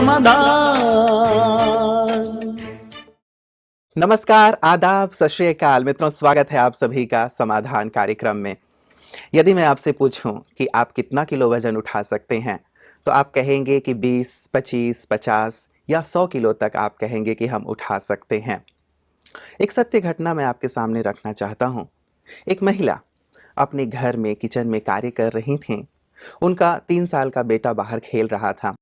समाधान। नमस्कार, आदाब, सत श्री अकाल मित्रों, स्वागत है आप सभी का समाधान कार्यक्रम में। यदि मैं आपसे पूछूं कि आप कितना किलो वजन उठा सकते हैं, तो आप कहेंगे कि 20, 25, 50 या 100 किलो तक आप कहेंगे कि हम उठा सकते हैं। एक सत्य घटना मैं आपके सामने रखना चाहता हूं। एक महिला अपने घर में किचन में कार्य कर रही थीं। उनका 3 साल का बेटा बाहर खेल रहा था।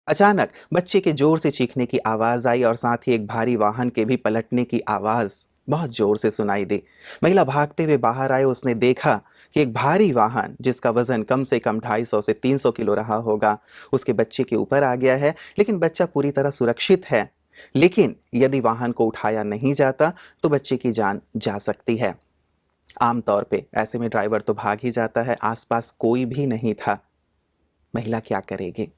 अचानक बच्चे के जोर से चीखने की आवाज आई और साथ ही एक भारी वाहन के भी पलटने की आवाज बहुत जोर से सुनाई दी। महिला भागते हुए बाहर आए। उसने देखा कि एक भारी वाहन जिसका वजन कम से कम 250 से 300 किलो रहा होगा, उसके बच्चे के ऊपर आ गया है। लेकिन बच्चा पूरी तरह सुरक्षित है। लेकिन यदि वाहन को उठाया नहीं जाता तो बच्चे की जान जा सकती है। आमतौर पे ऐसे में ड्राइवर तो भाग ही जाता है। आसपास कोई भी नहीं था। महिला क्या करेगी?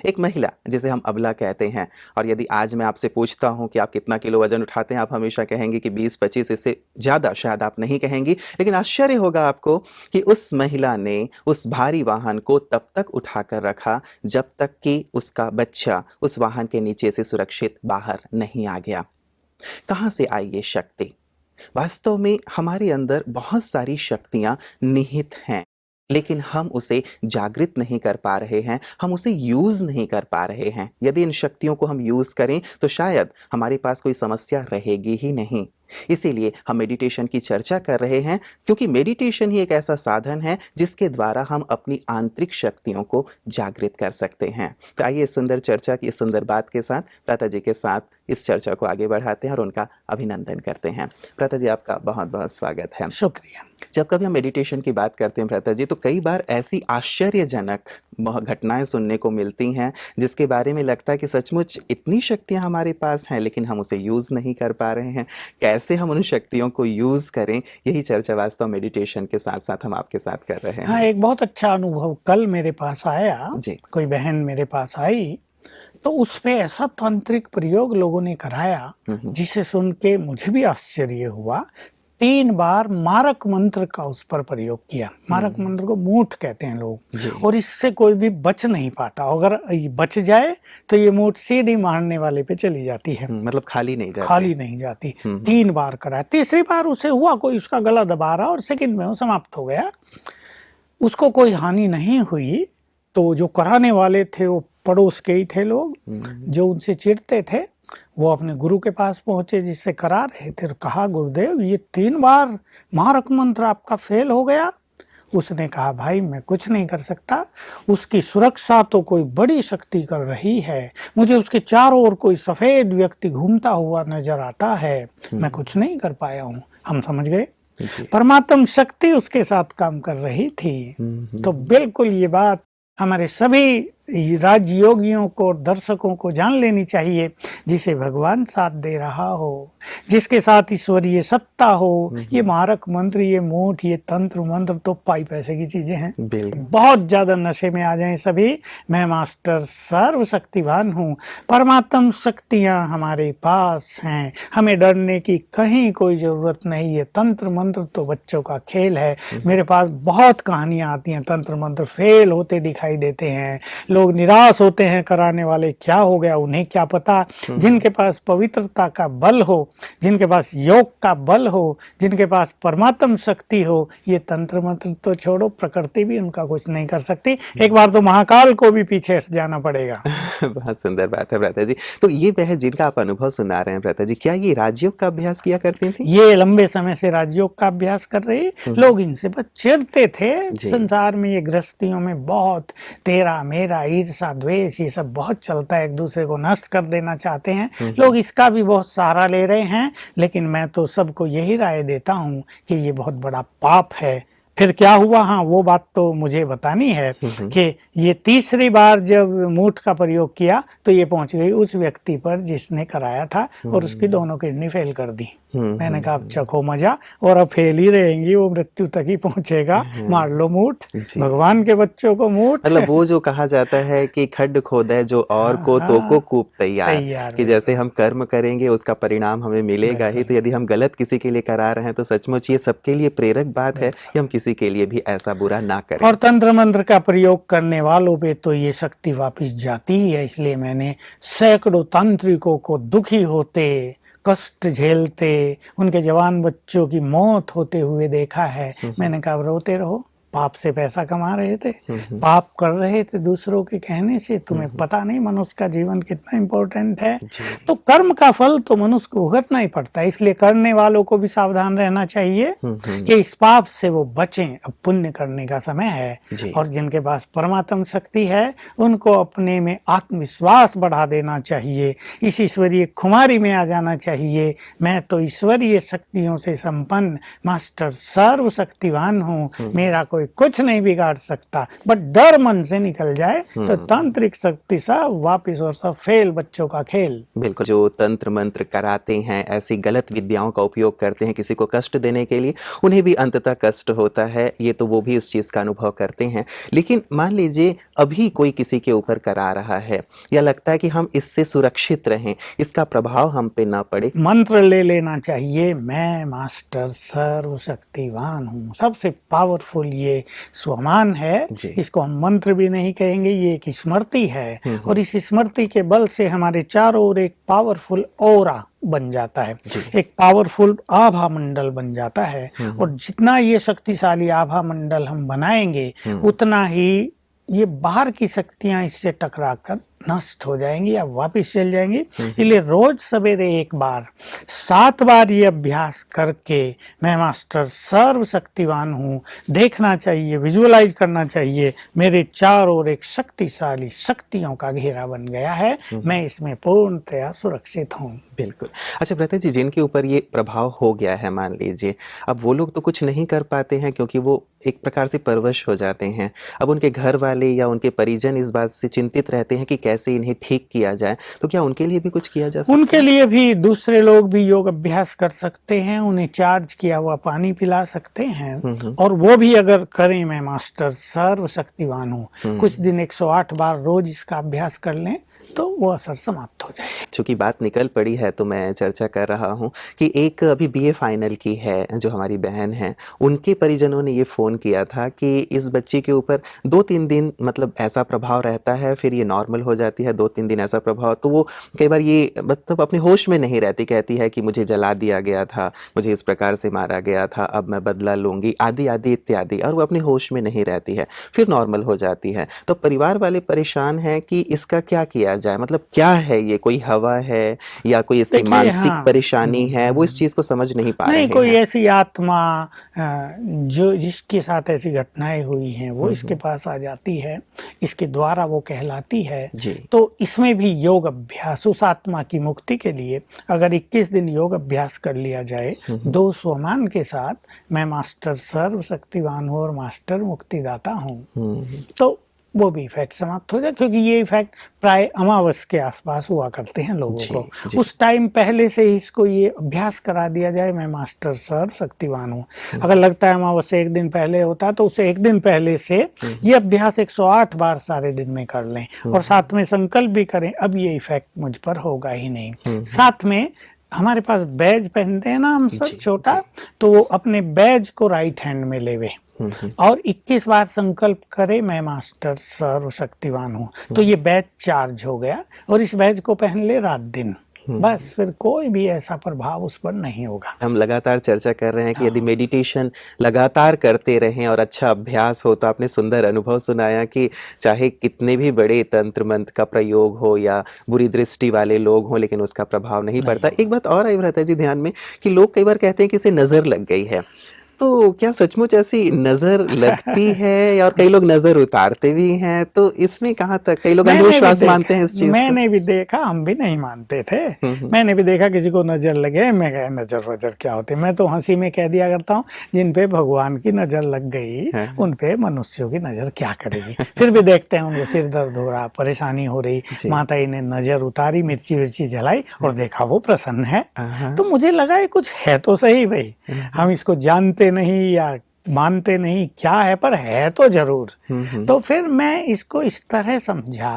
एक महिला जिसे हम अबला कहते हैं। और यदि आज मैं आपसे पूछता हूं कि आप कितना किलो वजन उठाते हैं, आप हमेशा कहेंगे कि 20-25, इससे ज़्यादा शायद आप नहीं कहेंगी। लेकिन आश्चर्य होगा आपको कि उस महिला ने उस भारी वाहन को तब तक उठाकर रखा जब तक कि उसका बच्चा उस वाहन के नीचे से सुरक्षित बाहर नहीं आ गया। कहाँ से आई ये शक्ति? वास्तव में हमारे अंदर बहुत सारी शक्तियां निहित हैं, लेकिन हम उसे जागृत नहीं कर पा रहे हैं, हम उसे यूज नहीं कर पा रहे हैं। यदि इन शक्तियों को हम यूज करें तो शायद हमारे पास कोई समस्या रहेगी ही नहीं। इसीलिए हम मेडिटेशन की चर्चा कर रहे हैं, क्योंकि मेडिटेशन ही एक ऐसा साधन है जिसके द्वारा हम अपनी आंतरिक शक्तियों को जागृत कर सकते हैं। तो आइए इस सुंदर चर्चा की, इस सुंदर बात के साथ प्राता जी के साथ इस चर्चा को आगे बढ़ाते हैं और उनका अभिनंदन करते हैं। प्राता जी, आपका बहुत बहुत स्वागत है। शुक्रिया। जब कभी हम मेडिटेशन की बात करते हैं प्राता जी, तो कई बार ऐसी आश्चर्यजनक घटनाएं सुनने को मिलती हैं जिसके बारे में लगता है कि सचमुच इतनी शक्तियां हमारे पास हैं, लेकिन हम उसे यूज़ नहीं कर पा रहे हैं। कैसे हम उन शक्तियों को यूज़ करें, यही चर्चा वास्तव मेडिटेशन के साथ साथ हम आपके साथ कर रहे हैं। हाँ, एक बहुत अच्छा अनुभव कल मेरे पास आया जी। कोई बहन मेरे पास आई, तो उस पे ऐसा तांत्रिक प्रयोग लोगों ने कराया जिसे सुन के मुझे भी आश्चर्य हुआ। 3 बार मारक मंत्र का उस पर प्रयोग किया। मारक मंत्र को मूठ कहते हैं लोग, और इससे कोई भी बच नहीं पाता। अगर बच जाए तो ये मूठ सीधी मारने वाले पे चली जाती है, मतलब खाली नहीं जाती। खाली नहीं जाती। 3 बार कराया। तीसरी बार उसे हुआ कोई उसका गला दबा रहा और सेकंड में वो समाप्त हो गया। उसको कोई हानि नहीं हुई। तो जो कराने वाले थे वो पड़ोस के ही थे लोग, जो उनसे चिढ़ते थे। वो अपने गुरु के पास पहुंचे जिससे करा रहे थे, कहा गुरुदेव ये 3 बार मारक मंत्र आपका फेल हो गया। उसने कहा भाई मैं कुछ नहीं कर सकता, उसकी सुरक्षा तो कोई बड़ी शक्ति कर रही है। मुझे उसके चारों ओर कोई सफेद व्यक्ति घूमता हुआ नजर आता है, मैं कुछ नहीं कर पाया हूँ। हम समझ गए परमात्म शक्ति उसके साथ काम कर रही थी। तो बिल्कुल ये बात हमारे सभी राजयोगियों को, दर्शकों को जान लेनी चाहिए। जिसे भगवान साथ दे रहा हो, जिसके साथ ईश्वरीय सत्ता हो, ये मारक मंत्र, ये मूठ, ये तंत्र मंत्र तो पाई पैसे की चीजें हैं। बहुत ज्यादा नशे में आ जाएं सभी। मैं मास्टर सर्वशक्तिवान हूँ, परमात्म शक्तियाँ हमारे पास हैं, हमें डरने की कहीं कोई जरूरत नहीं है। तंत्र मंत्र तो बच्चों का खेल है। मेरे पास बहुत कहानियां आती हैं, तंत्र मंत्र फेल होते दिखाई देते हैं। लोग निराश होते हैं, कराने वाले क्या हो गया उन्हें क्या पता। जिनके पास पवित्रता का बल हो, जिनके पास योग का बल हो, जिनके पास परमात्म शक्ति हो, ये तंत्र मंत्र तो छोड़ो, प्रकृति भी उनका कुछ नहीं कर सकती। एक बार तो महाकाल को भी पीछे हट जाना पड़ेगा। बहुत सुंदर बात है भ्राता जी। तो ये बहन जिनका आप अनुभव सुना रहे हैं भ्राता जी, क्या ये राजयोग का अभ्यास किया करती थी? ये लंबे समय से राजयोग का अभ्यास कर रही। लोग इनसे बस चिढ़ते थे। संसार में ये गृहस्थियों में बहुत तेरा मेरा, ईर्षा, द्वेष, ये सब बहुत चलता है। एक दूसरे को नष्ट कर देना चाहते हैं लोग। इसका भी बहुत सहारा ले रहे हैं, लेकिन मैं तो सबको यही राय देता हूँ कि ये बहुत बड़ा पाप है। फिर क्या हुआ, हाँ वो बात तो मुझे बतानी है कि ये तीसरी बार जब मूठ का प्रयोग किया तो ये पहुंच गई उस व्यक्ति पर जिसने कराया था, और उसकी दोनों किडनी फेल कर दी। मैंने कहा अब चखो मजा, और अब फेल ही रहेंगी, वो मृत्यु तक ही पहुंचेगा। मार लो मूठ, भगवान के बच्चों को मूठ। मतलब वो जो कहा जाता है कि खड्ड खोदे जो और को तो को कूप तैयार, कि जैसे हम कर्म करेंगे उसका परिणाम हमें मिलेगा ही। तो यदि हम गलत किसी के लिए करा रहे हैं तो सचमुच ये सबके लिए प्रेरक बात है कि हम किसी किसी के लिए भी ऐसा बुरा ना करें। और तंत्र मंत्र का प्रयोग करने वालों पे तो ये शक्ति वापस जाती ही है। इसलिए मैंने सैकड़ों तांत्रिकों को दुखी होते, कष्ट झेलते, उनके जवान बच्चों की मौत होते हुए देखा है। मैंने कहा रोते रहो, पाप से पैसा कमा रहे थे, पाप कर रहे थे दूसरों के कहने से, तुम्हें पता नहीं मनुष्य का जीवन कितना इम्पोर्टेंट है। तो कर्म का फल तो मनुष्य को भुगतना ही पड़ता है। इसलिए करने वालों को भी सावधान रहना चाहिए कि इस पाप से वो बचें। अब पुण्य करने का समय है और जिनके पास परमात्म शक्ति है उनको अपने में आत्मविश्वास बढ़ा देना चाहिए। इस ईश्वरीय खुमारी में आ जाना चाहिए। मैं तो ईश्वरीय शक्तियों से संपन्न मास्टर सर्वशक्तिवान हूँ, मेरा कोई कुछ नहीं बिगाड़ सकता। बट डर मन से निकल जाए तो तांत्रिक शक्ति सब वापिस और सब फेल, बच्चों का खेल। बिल्कुल, जो तंत्र मंत्र कराते हैं, ऐसी गलत विद्याओं का उपयोग करते हैं किसी को कष्ट देने के लिए, उन्हें भी अंततः कष्ट होता है। ये तो वो भी उस चीज का अनुभव करते हैं। लेकिन मान लीजिए अभी कोई किसी के ऊपर करा रहा है, या लगता है कि हम इससे सुरक्षित रहें, इसका प्रभाव हम पे ना पड़े, मंत्र ले लेना चाहिए। मैं मास्टर सर्वशक्तिवान हूँ, सबसे पावरफुल ये स्वमान है। इसको हम मंत्र भी नहीं कहेंगे, ये एक स्मृति है। और इस स्मृति के बल से हमारे चारों ओर एक पावरफुल ऑरा बन जाता है, एक पावरफुल आभा मंडल बन जाता है। और जितना ये शक्तिशाली आभा मंडल हम बनाएंगे उतना ही ये बाहर की शक्तियां इससे टकरा कर नष्ट हो जाएंगी या वापिस चल जाएंगी। इसलिए रोज सवेरे एक बार 7 बार ये अभ्यास करके मैं मास्टर सर्वशक्तिवान हूँ देखना चाहिए, विजुअलाइज करना चाहिए। मेरे चारों ओर एक शक्तिशाली शक्तियों का घेरा बन गया है, मैं इसमें पूर्णतया सुरक्षित हूँ। बिल्कुल। अच्छा भ्राता जी, जिनके ऊपर ये प्रभाव हो गया है, मान लीजिए अब वो लोग तो कुछ नहीं कर पाते हैं क्योंकि वो एक प्रकार से परवश हो जाते हैं। अब उनके घर वाले या उनके परिजन इस बात से चिंतित रहते हैं कि कैसे इन्हें ठीक किया जाए, तो क्या उनके लिए भी कुछ किया जा सकता है? उनके लिए भी दूसरे लोग भी योग अभ्यास कर सकते हैं, उन्हें चार्ज किया हुआ पानी पिला सकते हैं। और वो भी अगर करें, मैं मास्टर सर्वशक्तिवान हूँ, कुछ दिन 108 बार रोज इसका अभ्यास कर लें तो वो असर समाप्त हो जाए। चूंकि बात निकल पड़ी है तो मैं चर्चा कर रहा हूँ कि एक अभी बीए फाइनल की है जो हमारी बहन है, उनके परिजनों ने ये फ़ोन किया था कि इस बच्ची के ऊपर 2-3 दिन मतलब ऐसा प्रभाव रहता है, फिर ये नॉर्मल हो जाती है, 2-3 दिन ऐसा प्रभाव, तो वो कई बार ये मतलब अपने होश में नहीं रहती, कहती है कि मुझे जला दिया गया था, मुझे इस प्रकार से मारा गया था, अब मैं बदला लूँगी, आदि आदि इत्यादि, और वो अपने होश में नहीं रहती है, फिर नॉर्मल हो जाती है। तो परिवार वाले परेशान हैं कि इसका क्या किया जाए, मतलब क्या है ये, कोई हवा है या कोई इसकी मानसिक परेशानी है, वो इस चीज को समझ नहीं पा रहे हैं। कोई ऐसी आत्मा जो जिसके साथ ऐसी घटनाएं हुई हैं वो इसके पास आ जाती है, इसके द्वारा वो कहलाती है। तो इसमें भी योग अभ्यास, उस आत्मा की मुक्ति के लिए अगर 21 दिन योग अभ्यास कर लिया जाए 2 स्वमान के साथ, मैं मास्टर सर्वशक्तिवान हूँ और मास्टर मुक्तिदाता हूँ, तो वो भी इफेक्ट समाप्त हो जाए। क्योंकि ये इफेक्ट प्राय अमावस के आसपास हुआ करते हैं लोगों को। उस टाइम पहले से ही इसको ये अभ्यास करा दिया जाए, मैं मास्टर सर्वशक्तिवान हूँ। अगर लगता है अमावस से 1 दिन पहले होता है तो उसे 1 दिन पहले से ये अभ्यास 108 बार सारे दिन में कर लें और साथ में संकल्प भी करें, अब ये इफेक्ट मुझ पर होगा ही नहीं। साथ में हमारे पास बैज पहनते हैं ना हम सब छोटा, तो वो अपने बैज को राइट हैंड में लेवे और 21 बार संकल्प करे, मैं मास्टर सर्वशक्तिवान हूँ, तो ये बैज चार्ज हो गया और इस बैज को पहन ले रात दिन, बस फिर कोई भी ऐसा प्रभाव उस पर नहीं होगा। हम लगातार चर्चा कर रहे हैं कि यदि मेडिटेशन लगातार करते रहें और अच्छा अभ्यास हो, तो आपने सुंदर अनुभव सुनाया कि चाहे कितने भी बड़े तंत्र मंत्र का प्रयोग हो या बुरी दृष्टि वाले लोग हों, लेकिन उसका प्रभाव नहीं पड़ता। एक बात और आई रहता है जी ध्यान में कि लोग कई बार कहते हैं कि इसे नजर लग गई है, तो क्या सचमुच ऐसी नजर लगती है? और कई लोग नजर उतारते भी हैं, तो इसमें कहाँ तक कई लोग अंधविश्वास मानते हैं इस चीज को? मैंने भी देखा, हम भी नहीं मानते थे। मैंने भी देखा किसी को नजर लगे, मैं कहा नजर वजर क्या होती, मैं तो हंसी में कह दिया करता हूँ, जिन पे भगवान की नजर लग गई उन पे मनुष्यों की नजर क्या करेगी। फिर भी देखते हैं उनको सिर दर्द हो रहा, परेशानी हो रही, माता जी ने नजर उतारी, मिर्ची विर्ची जलाई और देखा वो प्रसन्न है, तो मुझे लगा ये कुछ है तो सही भाई, हम इसको जानते नहीं या मानते नहीं क्या है, पर है तो जरूर। तो फिर मैं इसको इस तरह समझा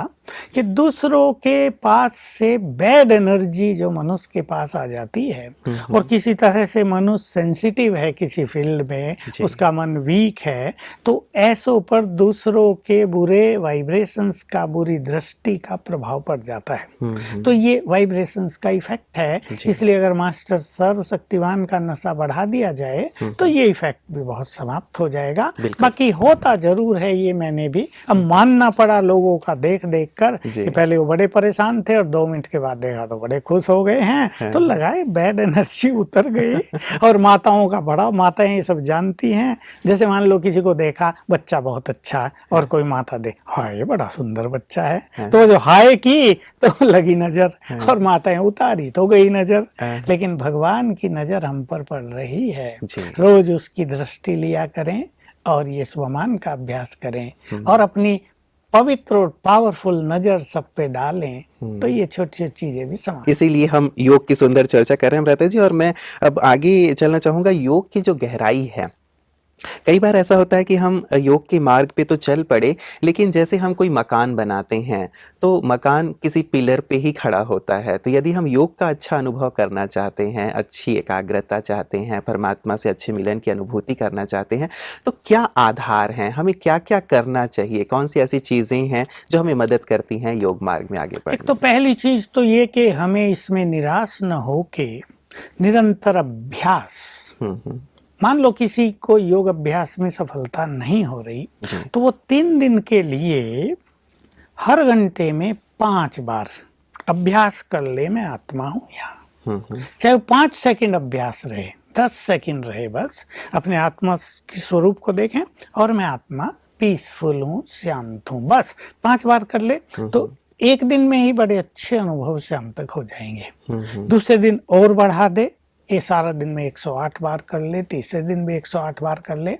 कि दूसरों के पास से बैड एनर्जी जो मनुष्य के पास आ जाती है और किसी तरह से मनुष्य सेंसिटिव है किसी फील्ड में, उसका मन वीक है, तो ऐसों पर दूसरों के बुरे वाइब्रेशंस का, बुरी दृष्टि का प्रभाव पड़ जाता है। तो ये वाइब्रेशंस का इफेक्ट है। इसलिए अगर मास्टर सर्वशक्तिवान का नशा बढ़ा दिया जाए तो ये इफेक्ट भी बहुत समाप्त हो जाएगा। बाकी होता जरूर है, ये मैंने भी अब मानना पड़ा लोगों का देख देख कर कि पहले वो बड़े परेशान थे और 2 मिनट के बाद देखा तो बड़े खुश हो गए हैं। तो लगाए बैड एनर्जी उतर गई। और माताओं का बड़ा, माताएं ये सब जानती हैं। जैसे मान लो किसी को देखा बच्चा बहुत अच्छा है और कोई माता दे, हाय ये बड़ा सुंदर बच्चा है, तो जो हाय की तो लगी नजर और माताएं उतारी तो गई नजर। लेकिन भगवान की नजर हम पर पड़ रही है। रोज उसकी दृष्टि लिया करें और ये स्वमान का अभ्यास करें और अपनी पवित्र और पावरफुल नजर सब पे डालें, तो ये छोटी छोटी चीजें भी समाप्त। इसीलिए हम योग की सुंदर चर्चा कर रहे हैं भ्राता जी। और मैं अब आगे चलना चाहूंगा। योग की जो गहराई है, कई बार ऐसा होता है कि हम योग के मार्ग पे तो चल पड़े, लेकिन जैसे हम कोई मकान बनाते हैं तो मकान किसी पिलर पे ही खड़ा होता है। तो यदि हम योग का अच्छा अनुभव करना चाहते हैं, अच्छी एकाग्रता चाहते हैं, परमात्मा से अच्छे मिलन की अनुभूति करना चाहते हैं, तो क्या आधार हैं, हमें क्या क्या करना चाहिए, कौन सी ऐसी चीजें हैं जो हमें मदद करती हैं योग मार्ग में आगे बढ़ने? एक तो पहली चीज तो ये कि हमें इसमें निराश न होके निरंतर अभ्यास। मान लो किसी को योग अभ्यास में सफलता नहीं हो रही, तो वो 3 दिन के लिए हर घंटे में 5 बार अभ्यास कर ले, मैं आत्मा हूं यहाँ। चाहे वो 5 सेकंड अभ्यास रहे, 10 सेकंड रहे, बस अपने आत्मा के स्वरूप को देखें और मैं आत्मा पीसफुल हूँ, शांत हूँ, बस 5 बार कर ले तो एक दिन में ही बड़े अच्छे अनुभव से हम तक हो जाएंगे। दूसरे दिन और बढ़ा दे, ये सारा दिन में 108 बार कर ले, तीसरे दिन भी 108 बार कर ले।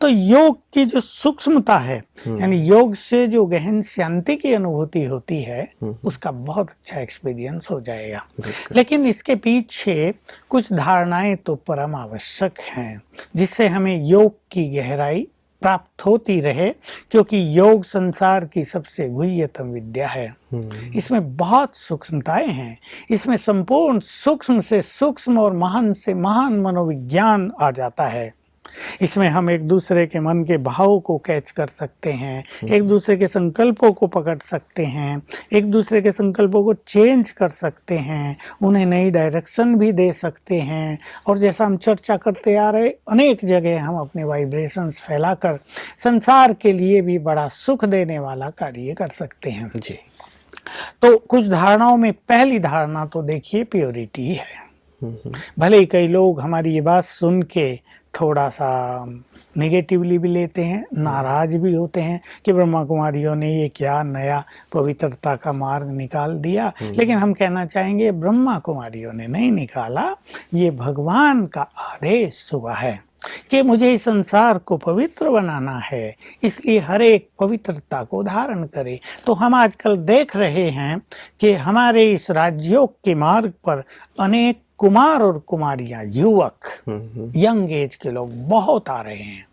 तो योग की जो सूक्ष्मता है, यानी योग से जो गहन शांति की अनुभूति होती है, उसका बहुत अच्छा एक्सपीरियंस हो जाएगा। लेकिन इसके पीछे कुछ धारणाएं तो परम आवश्यक हैं, जिससे हमें योग की गहराई प्राप्त होती रहे, क्योंकि योग संसार की सबसे गुह्यतम विद्या है। इसमें बहुत सूक्ष्मताएं हैं। इसमें संपूर्ण सूक्ष्म से सूक्ष्म और महान से महान मनोविज्ञान आ जाता है। इसमें हम एक दूसरे के मन के भाव को कैच कर सकते हैं, एक दूसरे के संकल्पों को पकड़ सकते हैं, एक दूसरे के संकल्पों को चेंज कर सकते हैं, उन्हें नई डायरेक्शन भी दे सकते हैं। और जैसा हम चर्चा करते आ रहे, अनेक जगह हम अपने वाइब्रेशंस फैलाकर संसार के लिए भी बड़ा सुख देने वाला कार्य कर सकते हैं। जी। तो कुछ धारणाओं में पहली धारणा तो देखिए प्योरिटी है। भले ही कई लोग हमारी ये बात सुन के थोड़ा सा नेगेटिवली भी लेते हैं, नाराज भी होते हैं कि ब्रह्मा कुमारियों ने ये क्या नया पवित्रता का मार्ग निकाल दिया। लेकिन हम कहना चाहेंगे ब्रह्मा कुमारियों ने नहीं निकाला, ये भगवान का आदेश हुआ है कि मुझे इस संसार को पवित्र बनाना है, इसलिए हर एक पवित्रता को धारण करे। तो हम आजकल देख रहे हैं कि हमारे इस राजयोग के मार्ग पर अनेक कुमार और कुमारियां, युवक, यंग एज के लोग बहुत आ रहे हैं,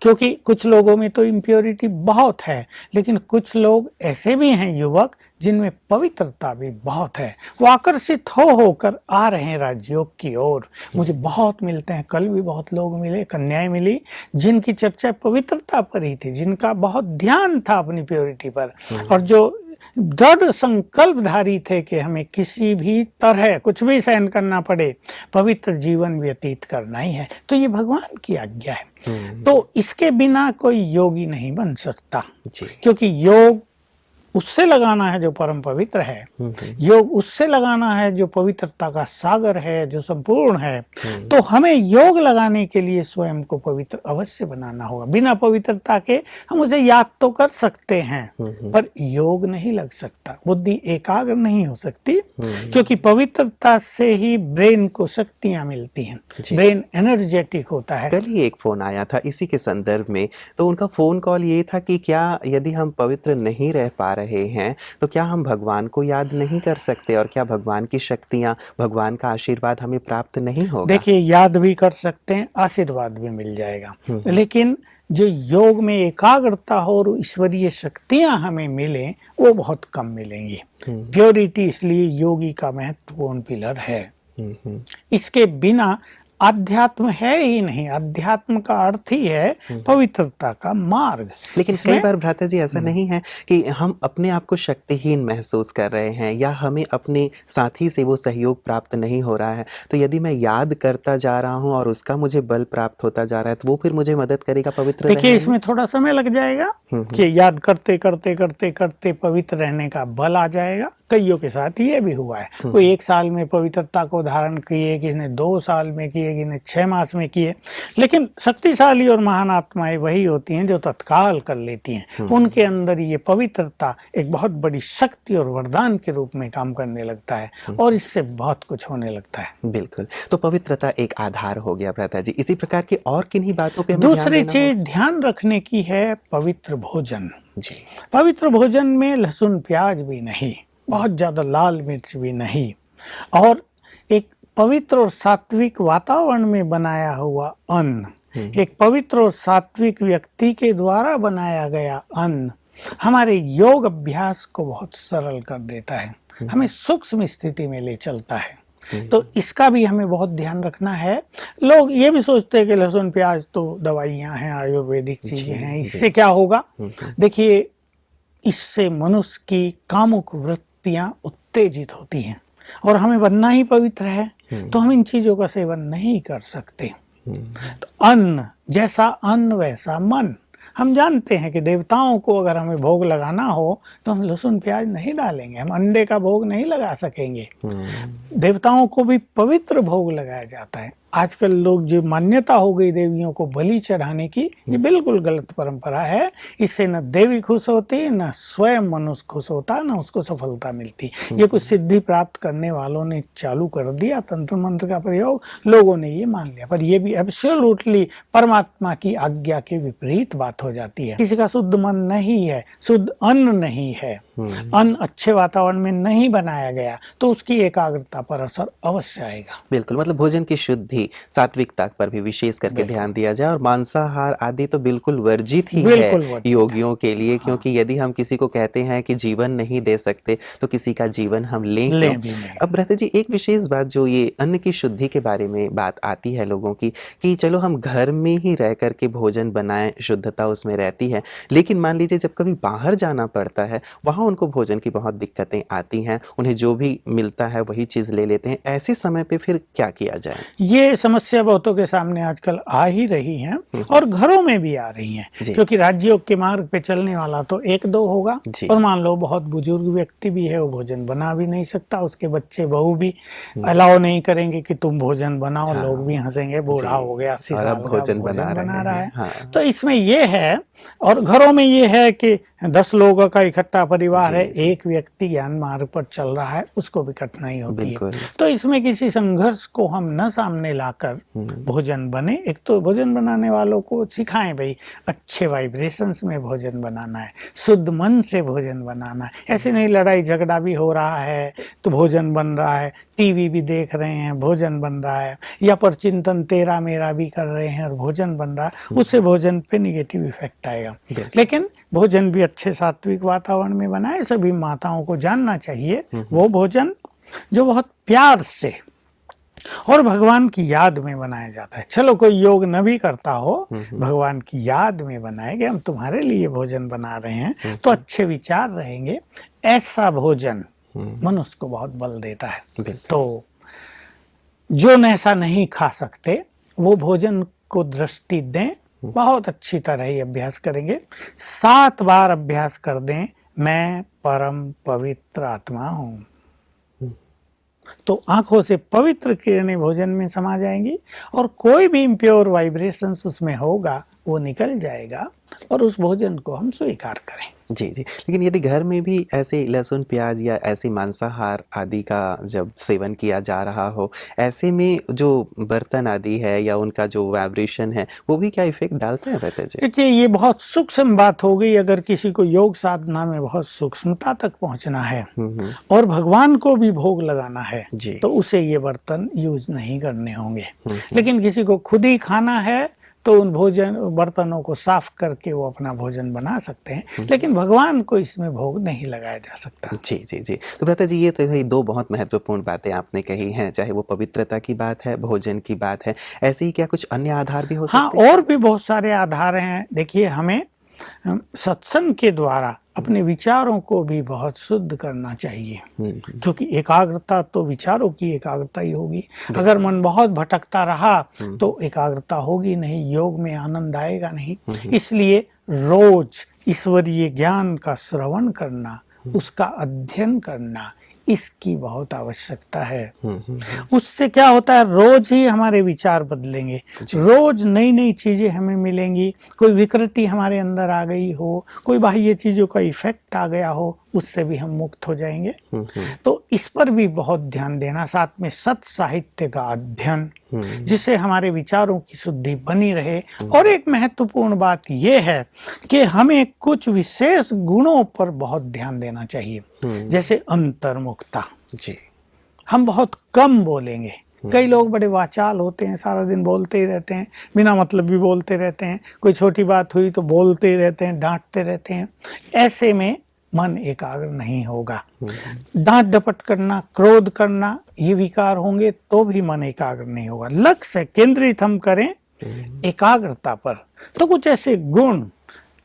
क्योंकि कुछ लोगों में तो इम्प्योरिटी बहुत है, लेकिन कुछ लोग ऐसे भी हैं युवक जिनमें पवित्रता भी बहुत है। वो आकर्षित होकर आ रहे हैं राजयोग की ओर। मुझे बहुत मिलते हैं, कल भी बहुत लोग मिले, कन्याएं मिली जिनकी चर्चा पवित्रता पर ही थी, जिनका बहुत ध्यान था अपनी प्योरिटी पर, और जो दृढ़ संकल्पधारी थे कि हमें किसी भी तरह कुछ भी सहन करना पड़े, पवित्र जीवन व्यतीत करना ही है। तो ये भगवान की आज्ञा है। तो इसके बिना कोई योगी नहीं बन सकता, क्योंकि योग उससे लगाना है जो परम पवित्र है, योग उससे लगाना है जो पवित्रता का सागर है, जो संपूर्ण है। तो हमें योग लगाने के लिए स्वयं को पवित्र अवश्य बनाना होगा। बिना पवित्रता के हम उसे याद तो कर सकते हैं, पर योग नहीं लग सकता, बुद्धि एकाग्र नहीं हो सकती, क्योंकि पवित्रता से ही ब्रेन को शक्तियां मिलती हैं, ब्रेन एनर्जेटिक होता है। कल ही एक फोन आया था इसी के संदर्भ में, तो उनका फोन कॉल ये था कि क्या यदि हम पवित्र नहीं रह पा रहे हैं तो क्या हम भगवान को याद नहीं कर सकते, और क्या भगवान की शक्तियां, भगवान का आशीर्वाद हमें प्राप्त नहीं होगा? देखिए, याद भी कर सकते हैं, आशीर्वाद भी मिल जाएगा, लेकिन जो योग में एकाग्रता हो और ईश्वरीय शक्तियां हमें मिले वो बहुत कम मिलेंगी। प्योरिटी इसलिए योगी का महत्वपूर्ण पिलर है। इसके बिना अध्यात्म है ही नहीं। अध्यात्म का अर्थ ही है पवित्रता का मार्ग। लेकिन कई बार भ्राता जी ऐसा नहीं है कि हम अपने आप को शक्तिहीन महसूस कर रहे हैं या हमें अपने साथी से वो सहयोग प्राप्त नहीं हो रहा है, तो यदि मैं याद करता जा रहा हूँ और उसका मुझे बल प्राप्त होता जा रहा है तो वो फिर मुझे मदद करेगा पवित्र रहने देखिए में? इसमें थोड़ा समय लग जाएगा कि याद करते करते करते करते पवित्र रहने का बल आ जाएगा। कईयों के साथ ये भी हुआ है। कोई 1 साल में पवित्रता को धारण किए, किसी ने 2 साल में किए, किसी ने 6 मास में किए। लेकिन शक्तिशाली और महान आत्माएं वही होती हैं जो तत्काल कर लेती हैं। उनके अंदर ये पवित्रता एक बहुत बड़ी शक्ति और वरदान के रूप में काम करने लगता है और इससे बहुत कुछ होने लगता है। बिल्कुल। तो पवित्रता एक आधार हो गया भ्राता जी। इसी प्रकार की और किन्हीं बातों पे हमें दूसरी चीज ध्यान रखने की है पवित्र भोजन। जी। पवित्र भोजन में लहसुन प्याज भी नहीं, बहुत ज्यादा लाल मिर्च भी नहीं, और एक पवित्र और सात्विक वातावरण में बनाया हुआ अन्न, एक पवित्र और सात्विक व्यक्ति के द्वारा बनाया गया अन्न हमारे योग अभ्यास को बहुत सरल कर देता है, हमें सूक्ष्म स्थिति में ले चलता है। तो इसका भी हमें बहुत ध्यान रखना है। लोग ये भी सोचते हैं कि लहसुन प्याज तो दवाइयां हैं, आयुर्वेदिक चीजें हैं, इससे क्या होगा। देखिए इससे मनुष्य की कामुक वृत्तियां उत्तेजित होती हैं और हमें बनना ही पवित्र है, तो हम इन चीजों का सेवन नहीं कर सकते। तो अन्न जैसा अन्न वैसा मन। हम जानते हैं कि देवताओं को अगर हमें भोग लगाना हो तो हम लहसुन प्याज नहीं डालेंगे, हम अंडे का भोग नहीं लगा सकेंगे। देवताओं को भी पवित्र भोग लगाया जाता है। आजकल लोग जो मान्यता हो गई देवियों को बलि चढ़ाने की, ये बिल्कुल गलत परंपरा है। इससे न देवी खुश होती, न स्वयं मनुष्य खुश होता, न उसको सफलता मिलती। ये कुछ सिद्धि प्राप्त करने वालों ने चालू कर दिया तंत्र मंत्र का प्रयोग, लोगों ने ये मान लिया, पर ये भी एब्सोल्युटली परमात्मा की आज्ञा के विपरीत बात हो जाती है। किसी का शुद्ध मन नहीं है, शुद्ध अन्न नहीं है, अन्न अच्छे वातावरण में नहीं बनाया गया, तो उसकी एकाग्रता पर असर अवश्य आएगा। बिल्कुल, मतलब भोजन की शुद्धि, सात्विकता पर भी विशेष करके ध्यान दिया जाए और मांसाहार आदि तो बिल्कुल वर्जित ही है योगियों के लिए। क्योंकि यदि हम किसी को कहते हैं कि जीवन नहीं दे सकते तो किसी का जीवन हम लें क्यों? अब भ्राता जी एक विशेष बात जो ये अन्न की शुद्धि के बारे में बात आती है लोगों की कि चलो हम घर में ही रह करके भोजन बनाएं, शुद्धता उसमें रहती है, लेकिन मान लीजिए जब कभी बाहर जाना पड़ता है वहाँ उनको भोजन की बहुत दिक्कतें आती हैं, उन्हें जो भी मिलता है वही चीज़ ले लेते हैं। ऐसे समय पे फिर क्या किया जाए? ये समस्या बहुतों के सामने आजकल आ ही रही हैं और घरों में भी आ रही हैं, क्योंकि राजयोग के मार्ग पे चलने वाला तो 1-2 होगा, और मान लो बहुत बुजुर्ग व्यक्ति भी है, वो भोजन बना भी नहीं सकता, उसके बच्चे बहू भी अलाउ नहीं करेंगे कि तुम भोजन बनाओ। लोग भी हंसेंगे, बूढ़ा हो गया 80 साल का भोजन बना रहा है। तो इसमें ये है, और घरों में ये है कि 10 लोगों का इकट्ठा परिवार है, एक व्यक्ति ज्ञान मार्ग पर चल रहा है, उसको भी कठिनाई होती है। तो इसमें किसी संघर्ष को हम न सामने लाकर भोजन बने। एक तो भोजन बनाने वालों को सिखाएं भाई अच्छे वाइब्रेशंस में भोजन बनाना है, शुद्ध मन से भोजन बनाना है। ऐसे नहीं लड़ाई झगड़ा भी हो रहा है तो भोजन बन रहा है, टीवी भी देख रहे हैं भोजन बन रहा है, या पर चिंतन तेरा मेरा भी कर रहे हैं और भोजन बन रहा है, उससे भोजन पे निगेटिव इफेक्ट आएगा। लेकिन भोजन भी अच्छे सात्विक वातावरण में बनाए। सभी माताओं को जानना चाहिए वो भोजन जो बहुत प्यार से और भगवान की याद में बनाया जाता है। चलो कोई योग न भी करता हो, भगवान की याद में बनाए कि हम तुम्हारे लिए भोजन बना रहे हैं, तो अच्छे विचार रहेंगे। ऐसा भोजन मनुष्य को बहुत बल देता है। तो जो ऐसा नहीं खा सकते वो भोजन को दृष्टि दें, बहुत अच्छी तरह ही अभ्यास करेंगे। 7 बार अभ्यास कर दें, मैं परम पवित्र आत्मा हूँ, तो आंखों से पवित्र किरणें भोजन में समा जाएंगी और कोई भी इम्प्योर वाइब्रेशंस उसमें होगा वो निकल जाएगा और उस भोजन को हम स्वीकार करें। जी जी। लेकिन यदि घर में भी ऐसे लहसुन प्याज या ऐसे मांसाहार आदि का जब सेवन किया जा रहा हो, ऐसे में जो बर्तन आदि है या उनका जो वाइब्रेशन है वो भी क्या इफेक्ट डालता है भ्राता जी? देखिए ये बहुत सूक्ष्म बात हो गई। अगर किसी को योग साधना में बहुत सूक्ष्मता तक पहुंचना है और भगवान को भी भोग लगाना है तो उसे ये बर्तन यूज नहीं करने होंगे। लेकिन किसी को खुद ही खाना है तो उन भोजन बर्तनों को साफ करके वो अपना भोजन बना सकते हैं, लेकिन भगवान को इसमें भोग नहीं लगाया जा सकता। जी, जी, जी। तो भ्राता जी, ये तो ही 2 बहुत महत्वपूर्ण बातें आपने कही हैं, चाहे वो पवित्रता की बात है, भोजन की बात है। ऐसे ही क्या कुछ अन्य आधार भी हो हाँ, सकते हैं? और भी बहुत सारे आधार हैं। देखिए, हमें सत्संग के द्वारा अपने विचारों को भी बहुत शुद्ध करना चाहिए, क्योंकि एकाग्रता तो विचारों की एकाग्रता ही होगी। अगर मन बहुत भटकता रहा तो एकाग्रता होगी नहीं, योग में आनंद आएगा नहीं। इसलिए रोज ईश्वरीय ज्ञान का श्रवण करना, उसका अध्ययन करना, इसकी बहुत आवश्यकता है। उससे क्या होता है, रोज ही हमारे विचार बदलेंगे, रोज नई नई चीजें हमें मिलेंगी। कोई विकृति हमारे अंदर आ गई हो, कोई बाह्य चीजों का इफेक्ट आ गया हो, उससे भी हम मुक्त हो जाएंगे। तो इस पर भी बहुत ध्यान देना। साथ में सत साहित्य का अध्ययन, जिससे हमारे विचारों की शुद्धि बनी रहे। और एक महत्वपूर्ण बात यह है कि हमें कुछ विशेष गुणों पर बहुत ध्यान देना चाहिए, जैसे अंतर्मुखता। जी। हम बहुत कम बोलेंगे। कई लोग बड़े वाचाल होते हैं, सारा दिन बोलते ही रहते हैं, बिना मतलब भी बोलते रहते हैं। कोई छोटी बात हुई तो बोलते ही रहते हैं, डांटते रहते हैं। ऐसे में मन एकाग्र नहीं होगा। डांट डपट करना, क्रोध करना, ये विकार होंगे तो भी मन एकाग्र नहीं होगा। लक्ष्य केंद्रित हम करें एकाग्रता पर, तो कुछ ऐसे गुण,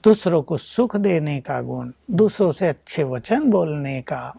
दूसरों को सुख देने का गुण, दूसरों से अच्छे वचन बोलने का,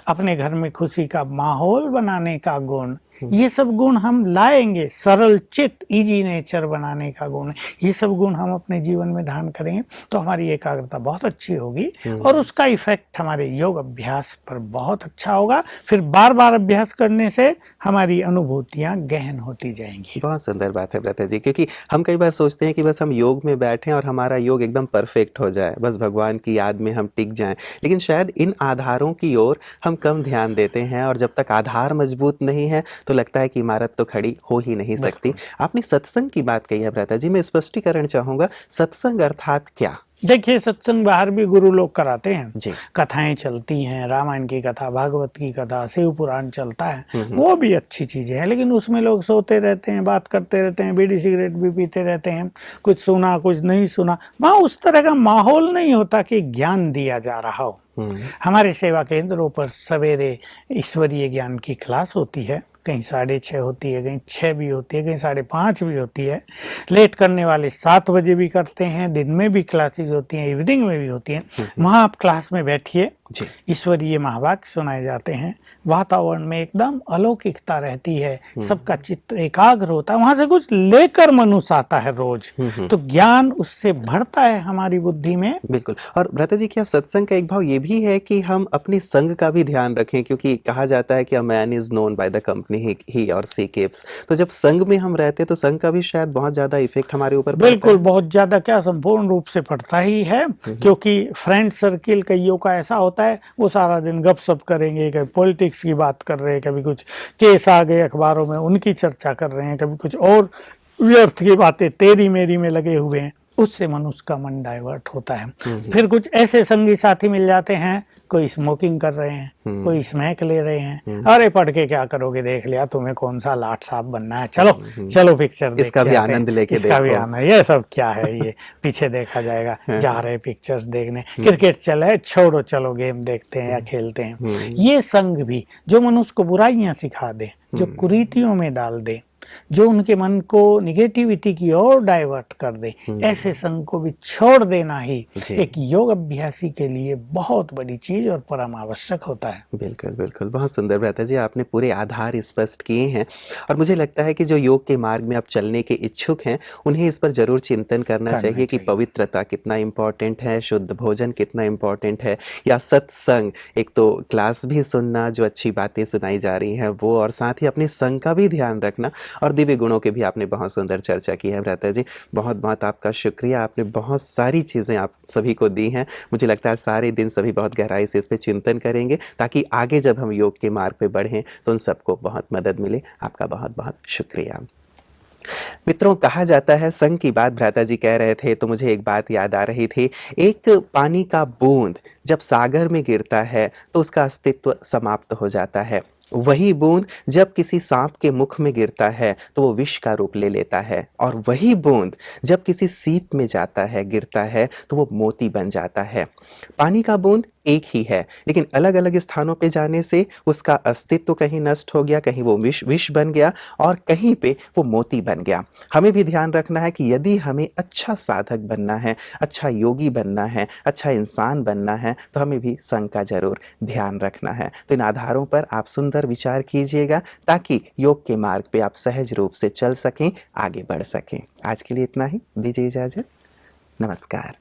अपने घर में खुशी का माहौल बनाने का गुण, ये सब गुण हम लाएंगे। सरल चित्त, इजी नेचर बनाने का गुण, ये सब गुण हम अपने जीवन में धारण करेंगे तो हमारी एकाग्रता बहुत अच्छी होगी और उसका इफेक्ट हमारे योग अभ्यास पर बहुत अच्छा होगा। फिर बार बार अभ्यास करने से हमारी अनुभूतियां गहन होती जाएंगी। बहुत सुंदर बात है भ्राता जी, क्योंकि हम कई बार सोचते हैं कि बस हम योग में बैठें और हमारा योग एकदम परफेक्ट हो जाए, बस भगवान की याद में हम टिक जाएं। लेकिन शायद इन आधारों की ओर हम कम ध्यान देते हैं, और जब तक आधार मजबूत नहीं है तो लगता है कि इमारत तो खड़ी हो ही नहीं सकती। आपने सत्संग की बात कही है भ्राता जी, मैं स्पष्टीकरण चाहूंगा, सत्संग अर्थात क्या? देखिए, सत्संग बाहर भी गुरु लोग कराते हैं जी। कथाएं चलती हैं, रामायण की कथा, भागवत की कथा, शिव पुराण चलता है, वो भी अच्छी चीजें हैं। लेकिन उसमें लोग सोते रहते हैं, बात करते रहते हैं, बीड़ी सिगरेट भी पीते रहते हैं, कुछ सुना कुछ नहीं सुना। वहाँ उस तरह का माहौल नहीं होता कि ज्ञान दिया जा रहा हो। हमारे सेवा केंद्रों पर सवेरे ईश्वरीय ज्ञान की क्लास होती है, कहीं 6:30 होती है, कहीं 6 भी होती है, कहीं 5:30 भी होती है। लेट करने वाले 7 बजे भी करते हैं, दिन में भी क्लासेस होती हैं, इवनिंग में भी होती हैं। वहाँ आप क्लास में बैठिए, ईश्वरीय महावाक्य सुनाए जाते हैं, वातावरण में एकदम अलौकिकता रहती है, सबका चित्त एकाग्र होता है। वहां से कुछ लेकर मनुष्य आता है रोज, तो ज्ञान उससे बढ़ता है हमारी बुद्धि में। बिल्कुल। और भ्राता जी, क्या सत्संग का एक भाव ये भी है कि हम अपने संग का भी ध्यान रखें, क्योंकि कहा जाता है कि a man is known by the company he और सी कीप्स। तो जब संग में हम रहते हैं तो संग का भी शायद बहुत ज्यादा इफेक्ट हमारे ऊपर पड़ता है। बिल्कुल, बहुत ज्यादा, क्या संपूर्ण रूप से पड़ता ही है, क्योंकि फ्रेंड सर्किल कईयों का ऐसा होता है, वो सारा दिन गपशप करेंगे, कभी पॉलिटिक्स की बात कर रहे हैं, कभी कुछ केस आ गए अखबारों में उनकी चर्चा कर रहे हैं, कभी कुछ और व्यर्थ की बातें तेरी मेरी में लगे हुए हैं। उससे मनुष्य का मन डाइवर्ट होता है। फिर कुछ ऐसे संगी साथी मिल जाते हैं, कोई स्मोकिंग कर रहे हैं, कोई स्मैक ले रहे हैं। अरे पढ़ के क्या करोगे, देख लिया, तुम्हें कौन सा लाट साहब बनना है, चलो चलो पिक्चर देख इसका भी आनंद लेके इसका भी आनंद, ये सब क्या है, ये पीछे देखा जाएगा, जा रहे पिक्चर्स देखने, क्रिकेट चले, छोड़ो चलो गेम देखते हैं या खेलते हैं। ये संग भी जो मनुष्य को बुराइयां सिखा दे, जो कुरीतियों में डाल दे, जो उनके मन को निगेटिविटी की ओर डाइवर्ट कर दे, ऐसे संग को भी छोड़ देना ही एक योग अभ्यासी के लिए बहुत बड़ी चीज और परम आवश्यक होता है। बिल्कुल बिल्कुल, बहुत सुंदर भ्राता जी, आपने पूरे आधार स्पष्ट किए हैं। और मुझे लगता है कि जो योग के मार्ग में आप चलने के इच्छुक हैं, उन्हें इस पर जरूर चिंतन करना चाहिए कि पवित्रता कितना इम्पोर्टेंट है, शुद्ध भोजन कितना इम्पोर्टेंट है, या सत्संग, एक तो क्लास भी सुनना, जो अच्छी बातें सुनाई जा रही हैं वो, और साथ ही अपने संग का भी ध्यान रखना, और दिव्य गुणों की भी आपने बहुत सुंदर चर्चा की है भ्राता जी। बहुत बहुत आपका शुक्रिया, आपने बहुत सारी चीज़ें आप सभी को दी हैं। मुझे लगता है सारे दिन सभी बहुत गहराई से इस पर चिंतन करेंगे, ताकि आगे जब हम योग के मार्ग पे बढ़ें तो उन सबको बहुत मदद मिले। आपका बहुत बहुत शुक्रिया। मित्रों, कहा जाता है, संग की बात भ्राता जी कह रहे थे तो मुझे एक बात याद आ रही थी। एक पानी का बूंद जब सागर में गिरता है तो उसका अस्तित्व समाप्त हो जाता है, वही बूंद जब किसी सांप के मुख में गिरता है तो वो विष का रूप ले लेता है, और वही बूंद जब किसी सीप में जाता है, गिरता है, तो वो मोती बन जाता है। पानी का बूंद एक ही है, लेकिन अलग अलग स्थानों पे जाने से उसका अस्तित्व कहीं नष्ट हो गया, कहीं वो विष बन गया, और कहीं पे वो मोती बन गया। हमें भी ध्यान रखना है कि यदि हमें अच्छा साधक बनना है, अच्छा योगी बनना है, अच्छा इंसान बनना है, तो हमें भी संग का जरूर ध्यान रखना है। तो इन आधारों पर आप सुंदर विचार कीजिएगा, ताकि योग के मार्ग पे आप सहज रूप से चल सकें, आगे बढ़ सकें। आज के लिए इतना ही, दीजिए इजाजत। नमस्कार।